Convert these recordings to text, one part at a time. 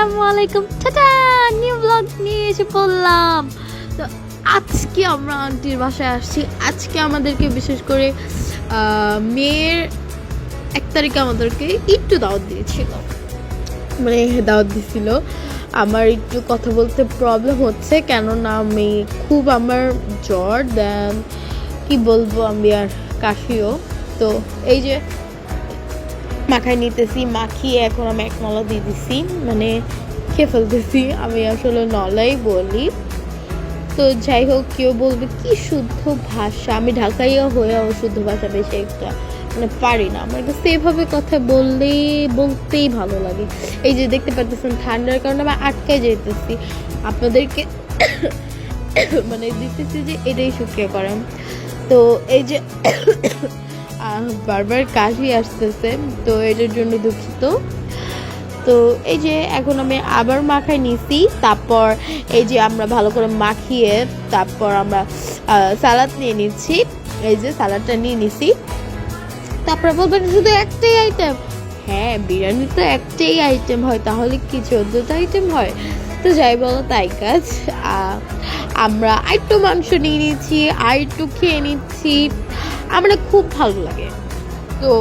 আসসালামু আলাইকুম। Tata, new blog নিয়ে এসে পড়লাম। তো আজকে আমরা আন্টির বাসায় আসছি। আজকে আমাদেরকে বিশেষ করে মেয়ের 1 তারিখে আমাদেরকে একটু দাওয়াত দিয়েছিল, মানে দাওয়াত দিছিল। আমার একটু কথা বলতে প্রবলেম হচ্ছে, কেননা আমি খুব আমার জ্বর, দেন কি বলবো, আমি আর কাশিও। তো এই যে মাখাই নিতেছি, মাখিয়ে এখন আমি 1 নলা দিয়ে দিছি, মানে খেয়ে ফেলতেছি। আমি আসলে নলাই বলি। তো যাই হোক, কেউ বলবে কি শুদ্ধ ভাষা, আমি ঢাকাইয়া হয়েও শুদ্ধ ভাষা বেশি একটা মানে পারি না। আমার কাছে এভাবে কথা বলতেই ভালো লাগে। এই যে দেখতে পাচ্ছেন, ঠান্ডার কারণে আমি আটকায় যেতেছি, আপনাদেরকে মানে দিতেছি যে এটাই শুকিয়ে করেন। তো এই যে বারবার কাশি আসতেছে, তো এটার জন্য দুঃখিত। তো এই যে এখন আমি আবার মাখাই নিছি, তারপর এই যে আমরা ভালো করে মাখিয়ে তারপর আমরা সালাদ নিয়ে নিচ্ছি। এই যে সালাদটা নিয়ে নিছি। তারপরে বলবেন শুধু একটাই আইটেম। হ্যাঁ, বিরিয়ানি তো একটাই আইটেম হয়, তাহলে কি 14টা আইটেম হয়? তো যাই বলো তাই কাজ। আমরা আরেকটু মাংস নিয়ে নিচ্ছি, আরেকটু খেয়ে নিচ্ছি, আমরা খুব ভালো লাগে। তো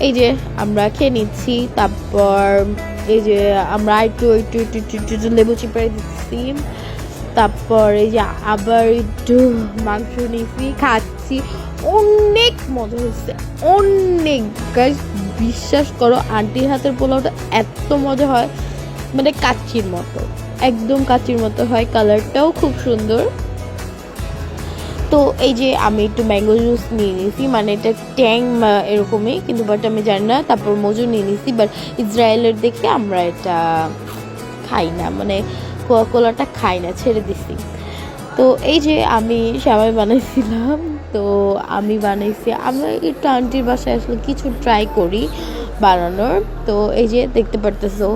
এই যে আমরা খেয়ে নিচ্ছি, তারপর এই যে আমরা একটু লেবু চিপড়ে দিচ্ছি, তারপর এই যে আবার একটু মাংস নিচ্ছি, খাচ্ছি। অনেক মজা হচ্ছে, অনেক। গাইস, বিশ্বাস করো, আন্টির হাতের পোলাওটা এত মজা হয়, মানে কাচ্চির মতো, একদম কাচ্চির মতো হয়। কালারটাও খুব সুন্দর। তো এই যে আমি একটু ম্যাঙ্গো জুস নিয়ে নিয়েছি, মানে এটা ট্যাং এরকমই, কিন্তু বাট আমি জানি না। তারপর মজু নিয়ে নিয়েছি, বাট ইসরায়েলের দেখে আমরা এটা খাই না, মানে কোকাকোলাটা খাই না, ছেড়ে দিছি। তো এই যে আমি সবাই বানাইছিলাম, তো আমি বানাইছি। আমরা একটু আন্টির বাসায় আসলে কিছু ট্রাই করি বানানোর। তো এই যে দেখতে পারতেছো,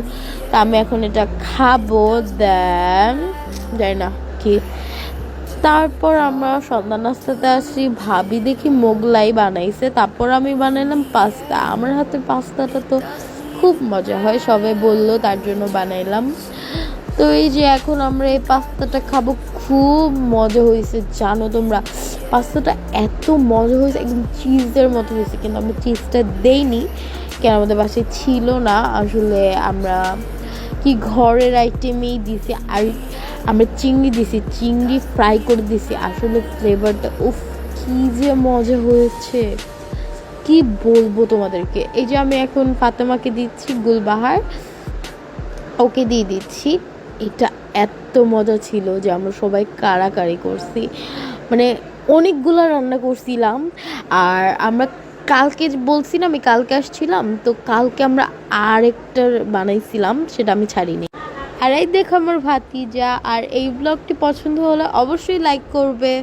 তো আমি এখন এটা খাবো, দেন জানি না কি। তারপর আমরা সন্ধ্যা নাস্তাতে আসি, ভাবি দেখি মোগলাই বানাইছে, তারপর আমি বানাইলাম পাস্তা। আমার হাতের পাস্তাটা তো খুব মজা হয়, সবাই বললো, তার জন্য বানাইলাম। তো এই যে এখন আমরা এই পাস্তাটা খাবো, খুব মজা হয়েছে জানো তোমরা। পাস্তাটা এত মজা হয়েছে, একদম চিজের মতো হয়েছে, কিন্তু আমরা চিজটা দেইনি, কেন আমাদের বাসায় ছিল না। আসলে আমরা কি ঘরের আইটেমেই দিছি, আর আমরা চিংড়ি দিছি, চিংড়ি ফ্রাই করে দিছি। আসলে ফ্লেভারটা উফ, কি যে মজা হয়েছে, কি বলবো তোমাদেরকে। এই যে আমি এখন ফাতেমাকে দিচ্ছি গুলবাহার, ওকে দিয়ে দিচ্ছি। এটা এত মজা ছিল যে আমরা সবাই কারাকারি করছি, মানে অনেকগুলো রান্না করছিলাম। আর আমরা কালকে বলছি না, আমি কালকে আসছিলাম, তো কালকে আমরা আরেকটা বানাইছিলাম, সেটা আমি ছাড়িনি। আর এই দেখো আমার ভাতিজা। আর এই ব্লগটি পছন্দ হলে অবশ্যই লাইক করবে।